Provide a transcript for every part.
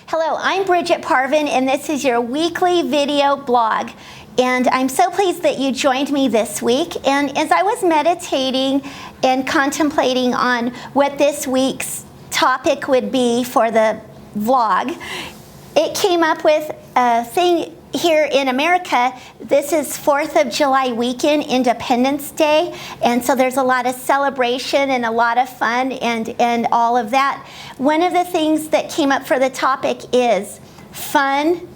Hello, I'm Brigitte Parvin, and this is your weekly video blog. And I'm so pleased that you joined me this week. And as I was meditating and contemplating on what this week's topic would be for the vlog, it came up with a thing here in America. This is 4th of July weekend, Independence Day, and so there's a lot of celebration and a lot of fun and all of that. One of the things that came up for the topic is fun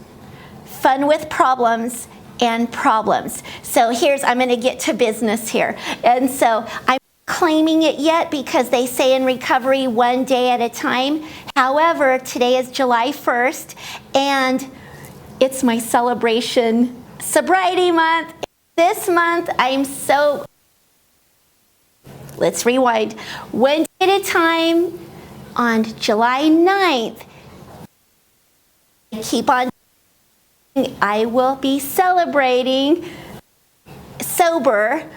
with problems and problems. So I'm going to get to business here. And so I'm not claiming it yet because they say in recovery one day at a time. However, today is July 1st, and it's my celebration sobriety month. This month, let's rewind. One day at a time, on July 9th, I will be celebrating sober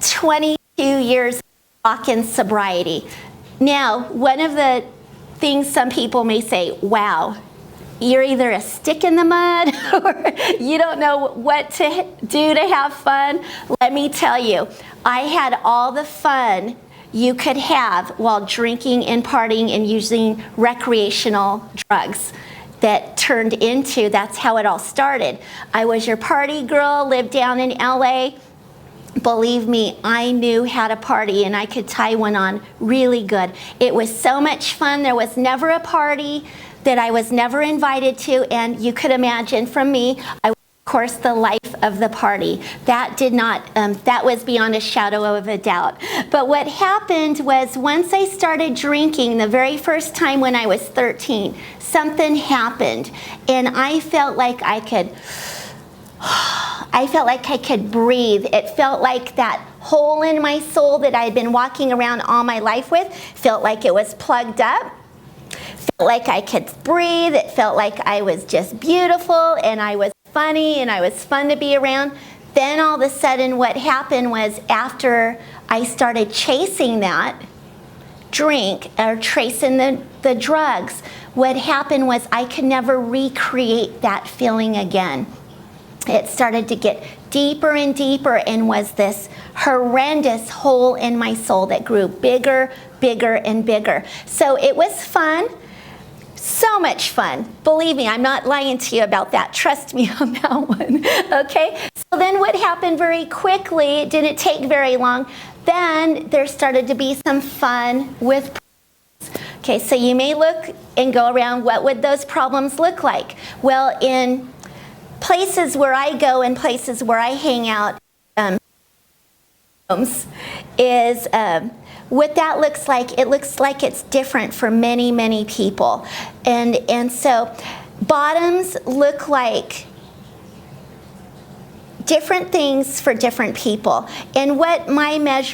22 years walk in sobriety. Now, one of the things some people may say, wow, you're either a stick in the mud or you don't know what to do to have fun. Let me tell you, I had all the fun you could have while drinking and partying and using recreational drugs that turned into, that's how it all started. I was your party girl, lived down in LA. Believe me, I knew how to party and I could tie one on really good. It was so much fun. There was never a party that I was never invited to, and you could imagine from me, I was, of course, the life of the party. That was beyond a shadow of a doubt. But what happened was once I started drinking, the very first time when I was 13, something happened, and I felt like I could breathe. It felt like that hole in my soul that I had been walking around all my life with, felt like it was plugged up. Felt like I could breathe. It felt like I was just beautiful and I was funny and I was fun to be around. Then all of a sudden what happened was after I started chasing that drink or chasing the drugs, what happened was I could never recreate that feeling again. It started to get deeper and deeper and was this horrendous hole in my soul that grew bigger, bigger, and bigger. So it was fun. So much fun. Believe me, I'm not lying to you about that. Trust me on that one. Okay? So then what happened very quickly, it didn't take very long, then there started to be some fun with problems. Okay, so you may look and go around, what would those problems look like? Well, in places where I go and places where I hang out is what that looks like. It looks like it's different for many, many people. And so bottoms look like different things for different people. And what my measure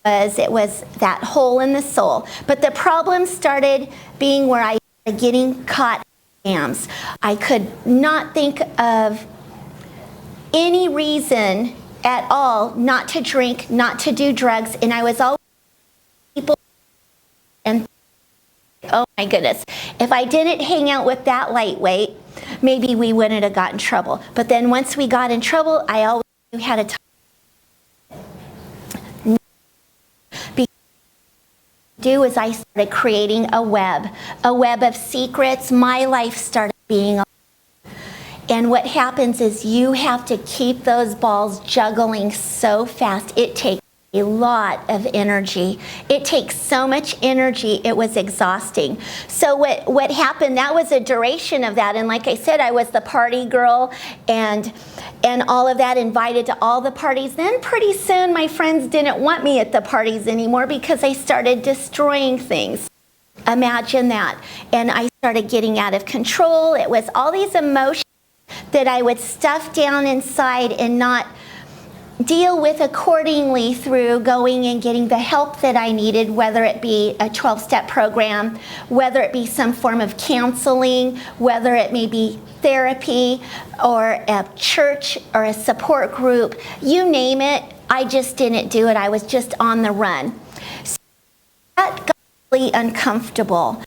was, it was that hole in the soul. But the problem started being where I started getting caught in scams. I could not think of any reason at all not to drink, not to do drugs, and I was always people and oh my goodness, if I didn't hang out with that lightweight, maybe we wouldn't have gotten in trouble. But then once we got in trouble, I always knew how to talk. Is I started creating a web of secrets. My life started being. And what happens is you have to keep those balls juggling so fast. It takes a lot of energy. It takes so much energy, it was exhausting. So what happened, that was a duration of that. And like I said, I was the party girl and all of that, invited to all the parties. Then pretty soon my friends didn't want me at the parties anymore because I started destroying things. Imagine that. And I started getting out of control. It was all these emotions that I would stuff down inside and not deal with accordingly through going and getting the help that I needed, whether it be a 12-step program, whether it be some form of counseling, whether it may be therapy or a church or a support group, you name it. I just didn't do it. I was just on the run. So that got really uncomfortable.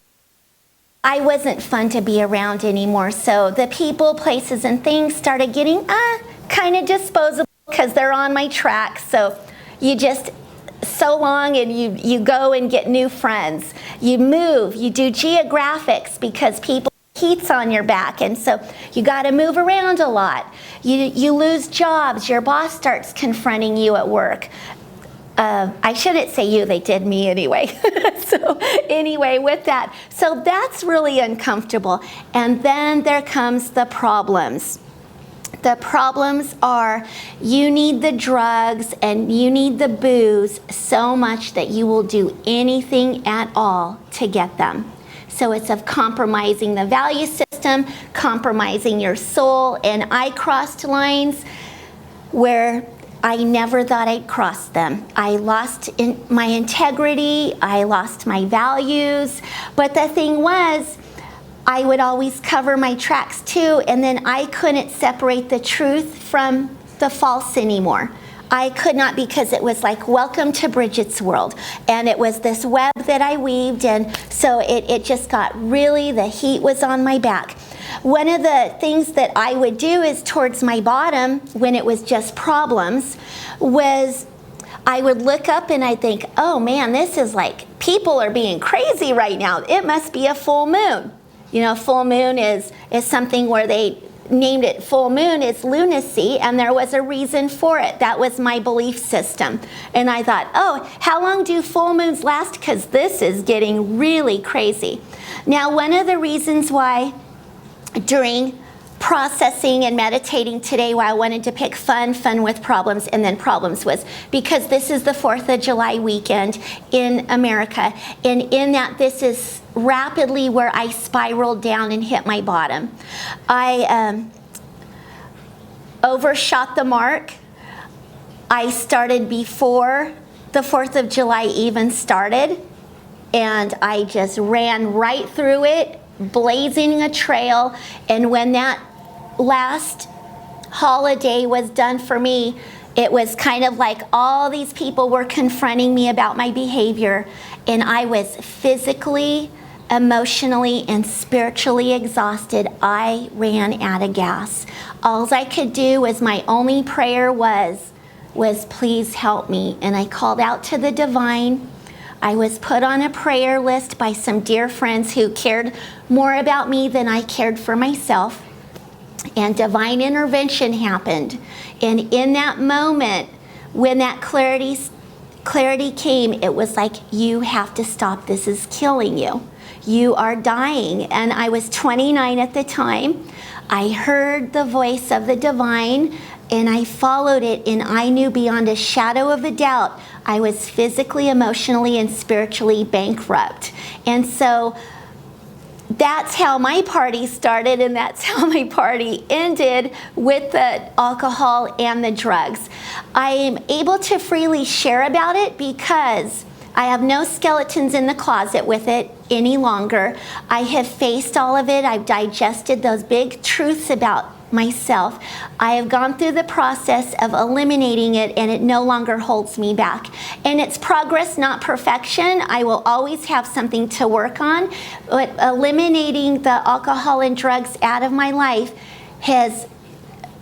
I wasn't fun to be around anymore. So the people, places, and things started getting kind of disposable because they're on my track. So you just, so long, and you go and get new friends. You move, you do geographics because people, heat's on your back, and so you got to move around a lot. You lose jobs. Your boss starts confronting you at work. I shouldn't say you, they did me anyway. So anyway, with that, so that's really uncomfortable. And then there comes the problems. The problems are you need the drugs and you need the booze so much that you will do anything at all to get them. So it's of compromising the value system, compromising your soul, and I crossed lines where I never thought I'd cross them. I lost my integrity, I lost my values, but the thing was, I would always cover my tracks too, and then I couldn't separate the truth from the false anymore. I could not, because it was like, welcome to Brigitte's world. And it was this web that I weaved, and so it just got really, the heat was on my back. One of the things that I would do is towards my bottom, when it was just problems, was I would look up and I'd think, oh man, this is like, people are being crazy right now. It must be a full moon. You know, full moon is something where they named it full moon. It's lunacy, and there was a reason for it. That was my belief system. And I thought, oh, how long do full moons last? Because this is getting really crazy. Now, one of the reasons why during processing and meditating today, why I wanted to pick fun with problems, and then problems, was because this is the 4th of July weekend in America, and in that this is rapidly where I spiraled down and hit my bottom. I overshot the mark. I started before the 4th of July even started, and I just ran right through it, blazing a trail. And when that last holiday was done for me, it was kind of like all these people were confronting me about my behavior, and I was physically, emotionally, and spiritually exhausted. I ran out of gas. All I could do was, my only prayer was please help me. And I called out to the divine. I was put on a prayer list by some dear friends who cared more about me than I cared for myself. And divine intervention happened. And in that moment, when that clarity came, it was like, you have to stop. This is killing you. You are dying. And I was 29 at the time. I heard the voice of the divine, and I followed it, and I knew beyond a shadow of a doubt I was physically, emotionally, and spiritually bankrupt. And so that's how my party started, and that's how my party ended, with the alcohol and the drugs. I am able to freely share about it because I have no skeletons in the closet with it any longer. I have faced all of it. I've digested those big truths about myself. I have gone through the process of eliminating it, and it no longer holds me back. And it's progress, not perfection. I will always have something to work on, but eliminating the alcohol and drugs out of my life has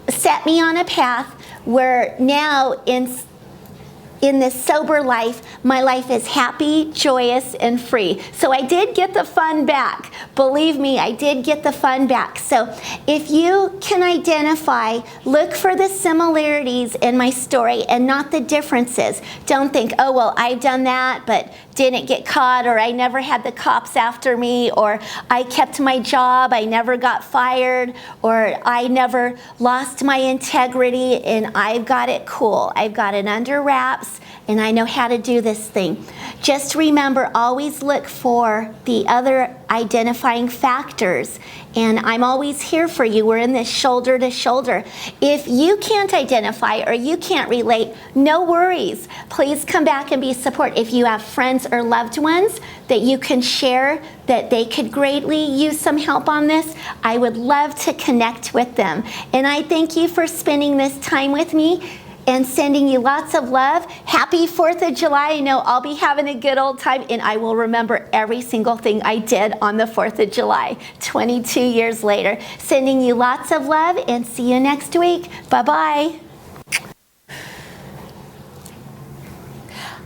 set me on a path where now in this sober life, my life is happy, joyous, and free. So I did get the fun back. Believe me, I did get the fun back. So if you can identify, look for the similarities in my story and not the differences. Don't think, oh, well, I've done that, but didn't get caught, or I never had the cops after me, or I kept my job, I never got fired, or I never lost my integrity, and I've got it cool. I've got it under wraps, and I know how to do this thing. Just remember, always look for the other identifying factors, and I'm always here for you. We're in this shoulder to shoulder. If you can't identify or you can't relate, no worries. Please come back and be support. If you have friends or loved ones that you can share that they could greatly use some help on this, I would love to connect with them. And I thank you for spending this time with me. and sending you lots of love. Happy 4th of July. I know I'll be having a good old time, and I will remember every single thing I did on the 4th of July, 22 years later. Sending you lots of love, and see you next week. Bye-bye.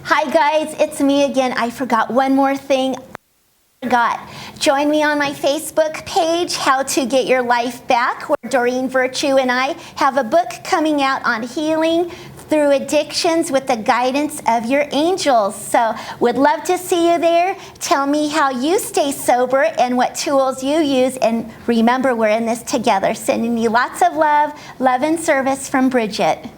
Hi guys, it's me again. I forgot one more thing. Join me on my Facebook page, How to Get Your Life Back, where Doreen Virtue and I have a book coming out on healing through addictions with the guidance of your angels. So would love to see you there. Tell me how you stay sober and what tools you use. And remember, we're in this together. Sending you lots of love and service from Brigitte.